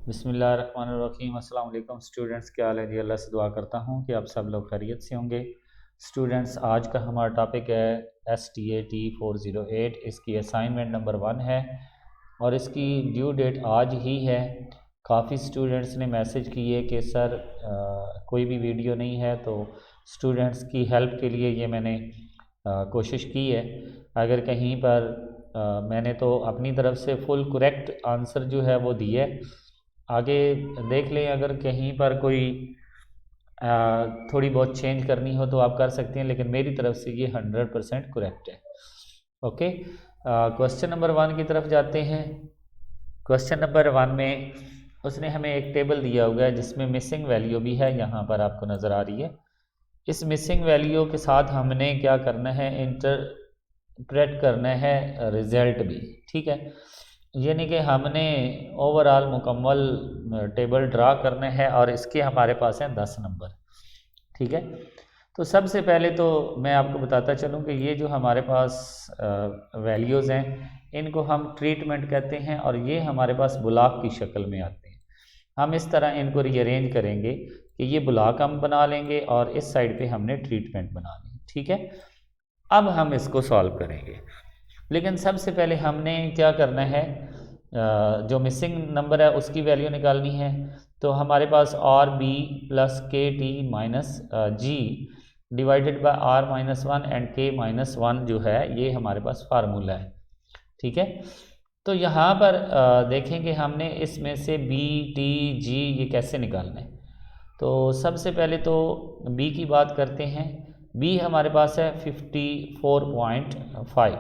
बिस्मिल्लाहिर्रहमानिर्रहीम। अस्सलाम वालेकुम स्टूडेंट्स, क्या हाल है जी। अल्लाह से दुआ करता हूँ कि आप सब लोग खैरियत से होंगे। स्टूडेंट्स, आज का हमारा टॉपिक है STAT 408। इसकी असाइनमेंट नंबर 1 है और इसकी ड्यू डेट आज ही है। काफ़ी स्टूडेंट्स ने मैसेज किए कि सर कोई भी वीडियो नहीं है, तो स्टूडेंट्स की हेल्प के लिए ये मैंने कोशिश की है। अगर कहीं पर मैंने तो अपनी तरफ से फुल करेक्ट आंसर जो है वो दिए, आगे देख लें अगर कहीं पर कोई थोड़ी बहुत चेंज करनी हो तो आप कर सकते हैं, लेकिन मेरी तरफ से ये 100% करेक्ट है। ओके, क्वेश्चन नंबर 1 की तरफ जाते हैं। क्वेश्चन नंबर 1 में उसने हमें एक टेबल दिया हुआ है जिसमें मिसिंग वैल्यू भी है, यहाँ पर आपको नज़र आ रही है। इस मिसिंग वैल्यू के साथ हमने क्या करना है, इंटरप्रेट करना है रिज़ल्ट भी। ठीक है, यानी कि हमने ओवरऑल मुकम्मल टेबल ड्रा करना है और इसके हमारे पास हैं 10 नंबर। ठीक है, तो सबसे पहले तो मैं आपको बताता चलूँ कि ये जो हमारे पास वैल्यूज़ हैं इनको हम ट्रीटमेंट कहते हैं और ये हमारे पास ब्लॉक की शक्ल में आते हैं। हम इस तरह इनको रीअरेंज करेंगे कि ये ब्लॉक हम बना लेंगे और इस साइड पे हमने ट्रीटमेंट बना ली। ठीक है, अब हम इसको सॉल्व करेंगे, लेकिन सबसे पहले हमने क्या करना है, जो मिसिंग नंबर है उसकी वैल्यू निकालनी है। तो हमारे पास R B plus K T minus G divided by R minus 1 and K minus 1 जो है ये हमारे पास फार्मूला है। ठीक है, तो यहाँ पर देखेंगे हमने इसमें से बी टी जी ये कैसे निकालना है। तो सबसे पहले तो बी की बात करते हैं। बी हमारे पास है 54.5।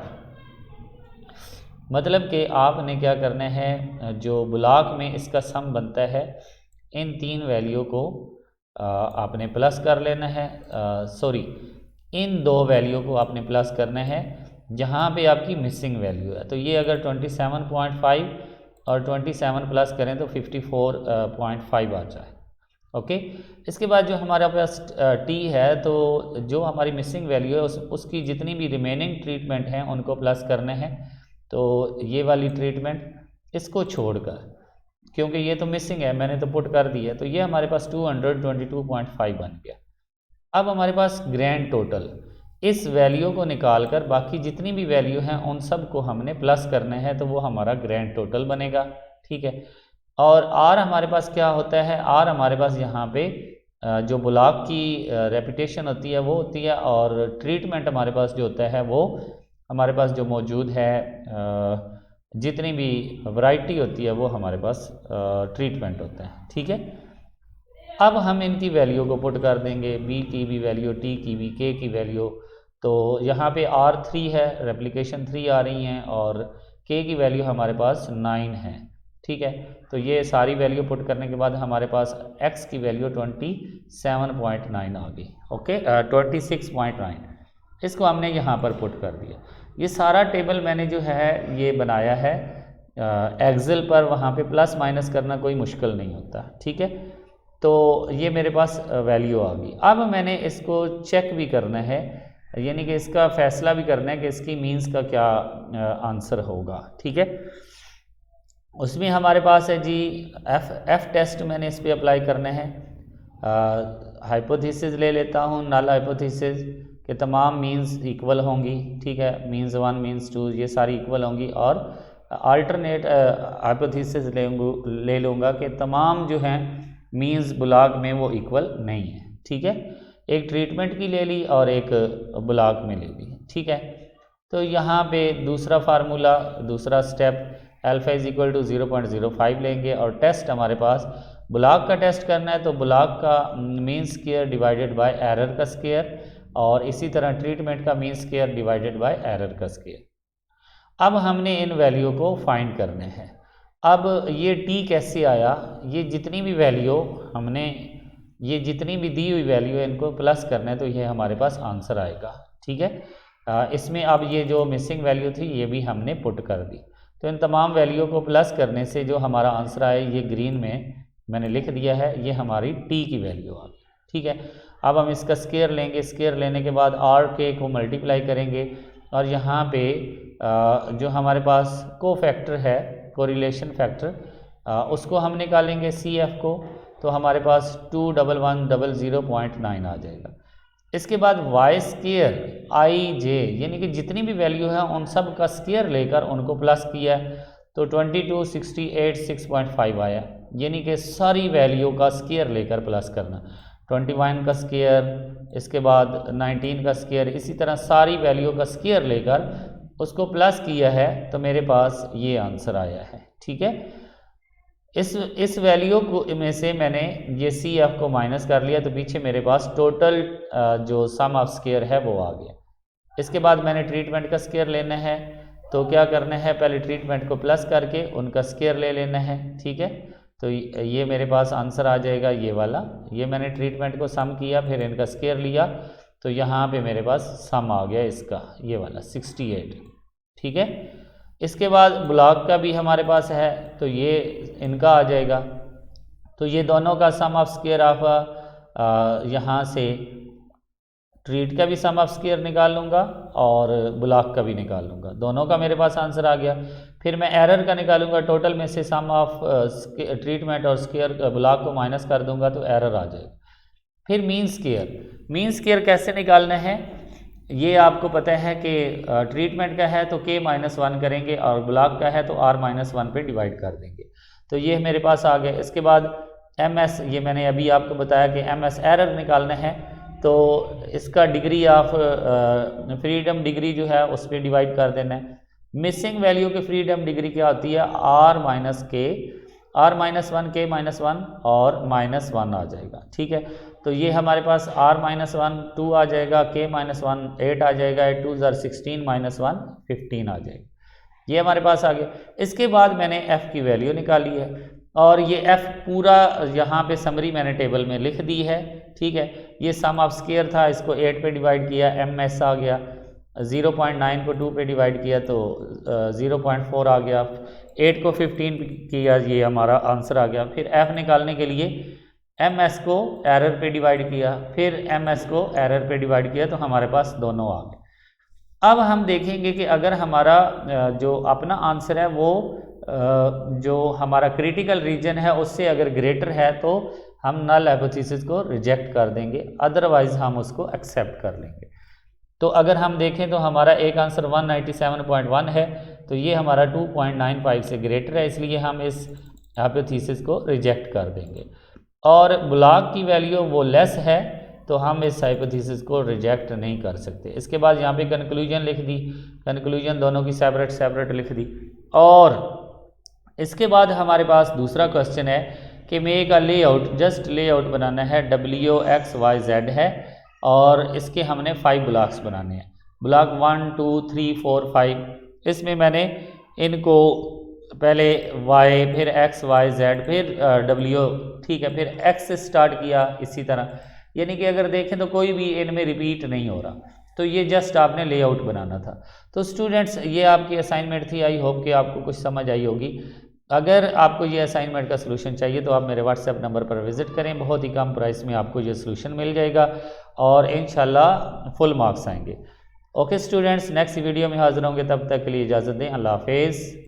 मतलब कि आपने क्या करना है, जो ब्लॉक में इसका सम बनता है इन तीन वैल्यू को आपने प्लस कर लेना है। सॉरी, इन दो वैल्यू को आपने प्लस करना है जहाँ पे आपकी मिसिंग वैल्यू है। तो ये अगर 27.5 और 27 प्लस करें तो 54.5 आ जाए। ओके, इसके बाद जो हमारे पास टी है, तो जो हमारी मिसिंग वैल्यू है उसकी जितनी भी रिमेनिंग ट्रीटमेंट हैं उनको प्लस करना है। तो ये वाली ट्रीटमेंट इसको छोड़कर, क्योंकि ये तो मिसिंग है मैंने तो पुट कर दी है, तो ये हमारे पास 222.5 बन गया। अब हमारे पास ग्रैंड टोटल, इस वैल्यू को निकालकर बाकी जितनी भी वैल्यू हैं उन सब को हमने प्लस करना है, तो वो हमारा ग्रैंड टोटल बनेगा। ठीक है, और आर हमारे पास क्या होता है, आर हमारे पास यहाँ पे जो ब्लॉक की रेपिटेशन होती है वो होती है, और ट्रीटमेंट हमारे पास जो होता है वो हमारे पास जो मौजूद है, जितनी भी वैरायटी होती है वो हमारे पास ट्रीटमेंट होता है। ठीक है, अब हम इनकी वैल्यू को पुट कर देंगे, बी की भी वैल्यू, टी की भी, के की वैल्यू। तो यहाँ पे R3 है, रेप्लिकेशन 3 आ रही हैं, और के की वैल्यू हमारे पास 9 है। ठीक है, तो ये सारी वैल्यू पुट करने के बाद हमारे पास x की वैल्यू 27.9 आ गई। ओके, 26.9, इसको हमने यहाँ पर पुट कर दिया। ये सारा टेबल मैंने जो है ये बनाया है एक्सेल पर, वहाँ पे प्लस माइनस करना कोई मुश्किल नहीं होता। ठीक है, तो ये मेरे पास वैल्यू आ गई। अब मैंने इसको चेक भी करना है, यानी कि इसका फैसला भी करना है कि इसकी मीन्स का क्या आंसर होगा। ठीक है, उसमें हमारे पास है जी एफ टेस्ट मैंने इस पर अप्लाई करना है। हाइपोथेसिस ले लेता हूँ, नल हाइपोथेसिस के तमाम मीन्स इक्वल होंगी। ठीक है, मीन्स 1 मीन्स 2 ये सारी इक्वल होंगी, और अल्टरनेट हाइपोथेसिस ले लूँगा कि तमाम जो हैं मीन्स ब्लॉक में वो इक्वल नहीं है। ठीक है, एक ट्रीटमेंट की ले ली और एक ब्लॉक में ले ली। ठीक है, तो यहाँ पे दूसरा फार्मूला, दूसरा step, alpha is equal to 0.05 लेंगे, और टेस्ट हमारे पास ब्लॉक का टेस्ट करना है, तो ब्लॉक का mean square divided by error का स्क्वायर, और इसी तरह ट्रीटमेंट का mean square divided by error का स्क्वायर। अब हमने इन वैल्यू को फाइंड करने हैं। अब ये टी कैसे आया, ये जितनी भी वैल्यू हमने, ये जितनी भी दी हुई वैल्यू है इनको प्लस करना है, तो ये हमारे पास आंसर आएगा। ठीक है, इसमें अब ये जो मिसिंग वैल्यू थी ये भी हमने पुट कर दी, तो इन तमाम वैल्यू को प्लस करने से जो हमारा आंसर आया, ये ग्रीन में मैंने लिख दिया है, ये हमारी टी की वैल्यू आ गई। ठीक है, अब हम इसका स्क्वायर लेंगे, स्क्वायर लेने के बाद आर के को मल्टीप्लाई करेंगे, और यहाँ पे जो हमारे पास को फैक्टर है, कोरिलेशन फैक्टर, उसको हम निकालेंगे CF को, तो हमारे पास 21100.9 आ जाएगा। इसके बाद वाई स्क्वायर IJ यानी कि जितनी भी वैल्यू है उन सब का स्क्वायर लेकर उनको प्लस किया तो 2268.6.5 आया, यानी कि सारी वैल्यू का स्क्वायर लेकर प्लस करना, 21 का स्क्वायर, इसके बाद 19 का स्क्वायर, इसी तरह सारी वैल्यू का स्क्वायर लेकर उसको प्लस किया है तो मेरे पास ये आंसर आया है। ठीक है, इस वैल्यू को में से मैंने ये CF को माइनस कर लिया तो पीछे मेरे पास टोटल जो सम ऑफ स्क्वायर है वो आ गया। इसके बाद मैंने ट्रीटमेंट का स्क्वायर लेना है, तो क्या करना है, पहले ट्रीटमेंट को प्लस करके उनका स्क्वायर ले लेना है। ठीक है, तो ये मेरे पास आंसर आ जाएगा ये वाला, ये मैंने ट्रीटमेंट को सम किया फिर इनका स्क्वायर लिया तो यहाँ पे मेरे पास सम आ गया इसका, ये वाला 68। ठीक है, इसके बाद ब्लॉक का भी हमारे पास है तो ये इनका आ जाएगा, तो ये दोनों का सम ऑफ स्क्वायर ऑफ यहाँ से ट्रीट का भी सम ऑफ स्क्वायर निकाल लूँगा और ब्लॉक का भी निकाल लूँगा, दोनों का मेरे पास आंसर आ गया। फिर मैं एरर का निकालूंगा, टोटल में से सम ऑफ ट्रीटमेंट और स्क्वायर ब्लॉक को माइनस कर दूंगा तो एरर आ जाएगा। फिर मीन स्क्वायर कैसे निकालना है, ये आपको पता है कि ट्रीटमेंट का है तो K-1 करेंगे और ब्लॉक का है तो R-1 पे डिवाइड कर देंगे, तो ये मेरे पास आ गया। इसके बाद MS, ये मैंने अभी आपको बताया कि MS एरर निकालना है तो इसका डिग्री ऑफ फ्रीडम डिग्री जो है उस पर डिवाइड कर देना है। मिसिंग वैल्यू की फ्रीडम डिग्री क्या होती है, R-1 K-1 और -1 आ जाएगा। ठीक है, तो ये हमारे पास R-1 2 आ जाएगा, K-1 8 आ जाएगा, 2 16 -1 15 आ जाएगा, ये हमारे पास आ गया। इसके बाद मैंने F की वैल्यू निकाली है और ये F पूरा यहाँ पे समरी मैंने टेबल में लिख दी है। ठीक है, ये सम ऑफ स्क्वायर था, इसको 8 पे डिवाइड किया, MS आ गया, 0.9 को 2 पे डिवाइड किया तो 0.4 आ गया, 8 को 15 किया, ये हमारा आंसर आ गया। फिर F निकालने के लिए MS को एरर पे डिवाइड किया, फिर MS को एरर पे डिवाइड किया तो हमारे पास दोनों आ गए। अब हम देखेंगे कि अगर हमारा जो अपना आंसर है वो जो हमारा क्रिटिकल रीजन है उससे अगर ग्रेटर है तो हम नल हाइपोथेसिस को रिजेक्ट कर देंगे, अदरवाइज हम उसको एक्सेप्ट कर लेंगे। तो अगर हम देखें तो हमारा एक आंसर 197.1 है तो ये हमारा 2.95 से ग्रेटर है, इसलिए हम इस हाइपोथेसिस को रिजेक्ट कर देंगे। और ब्लॉक की वैल्यू वो लेस है तो हम इस हाइपोथेसिस को रिजेक्ट नहीं कर सकते। इसके बाद यहाँ पे कंक्लूजन लिख दी, कंक्लूजन दोनों की सेपरेट लिख दी। और इसके बाद हमारे पास दूसरा क्वेश्चन है कि make a layout, just layout बनाना है, WXYZ है और इसके हमने 5 ब्लॉक्स बनाने हैं, ब्लॉक 1 2 3 4 5। इसमें मैंने इनको पहले Y, फिर X Y Z, फिर W, ठीक है, फिर X से स्टार्ट किया इसी तरह, यानी कि अगर देखें तो कोई भी इनमें रिपीट नहीं हो रहा, तो ये जस्ट आपने लेआउट बनाना था। तो स्टूडेंट्स ये आपकी असाइनमेंट थी, आई होप कि आपको कुछ समझ आई होगी। अगर आपको ये असाइनमेंट का सलूशन चाहिए तो आप मेरे व्हाट्सएप नंबर पर विजिट करें, बहुत ही कम प्राइस में आपको ये सलूशन मिल जाएगा और इंशाल्लाह फुल मार्क्स आएंगे। ओके स्टूडेंट्स, नेक्स्ट वीडियो में हाजिर होंगे, तब तक के लिए इजाज़त दें, अल्लाह हाफिज़।